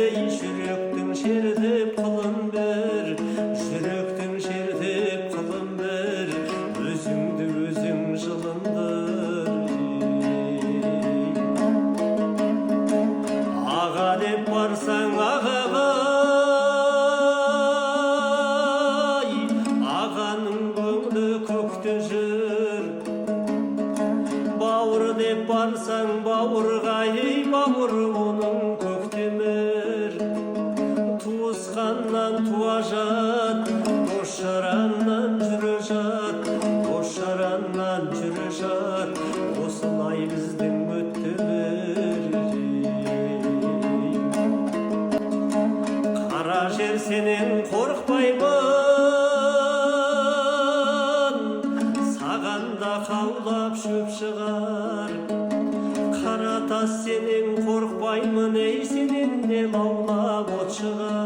ey жүректің шертіп қылын бер, жүректің шертіп қылын бер, өзіңді өзің жылындыр. Аға деп барсаң ағағай, ағаның көңілі көкте жүр. Бауыр деп барсаң бауырғай, бауыр оның көктемір. Туысқаннан туа жат, дос жараннан жүрі жат, дос жараннан жүрі жат, осылай біздің өттемір. Қара жер сенен қорықпаймын, саған да қаулап шөп шығар. Қара тас сенен қорықпаймын, ей сенен де лаулап от шығар.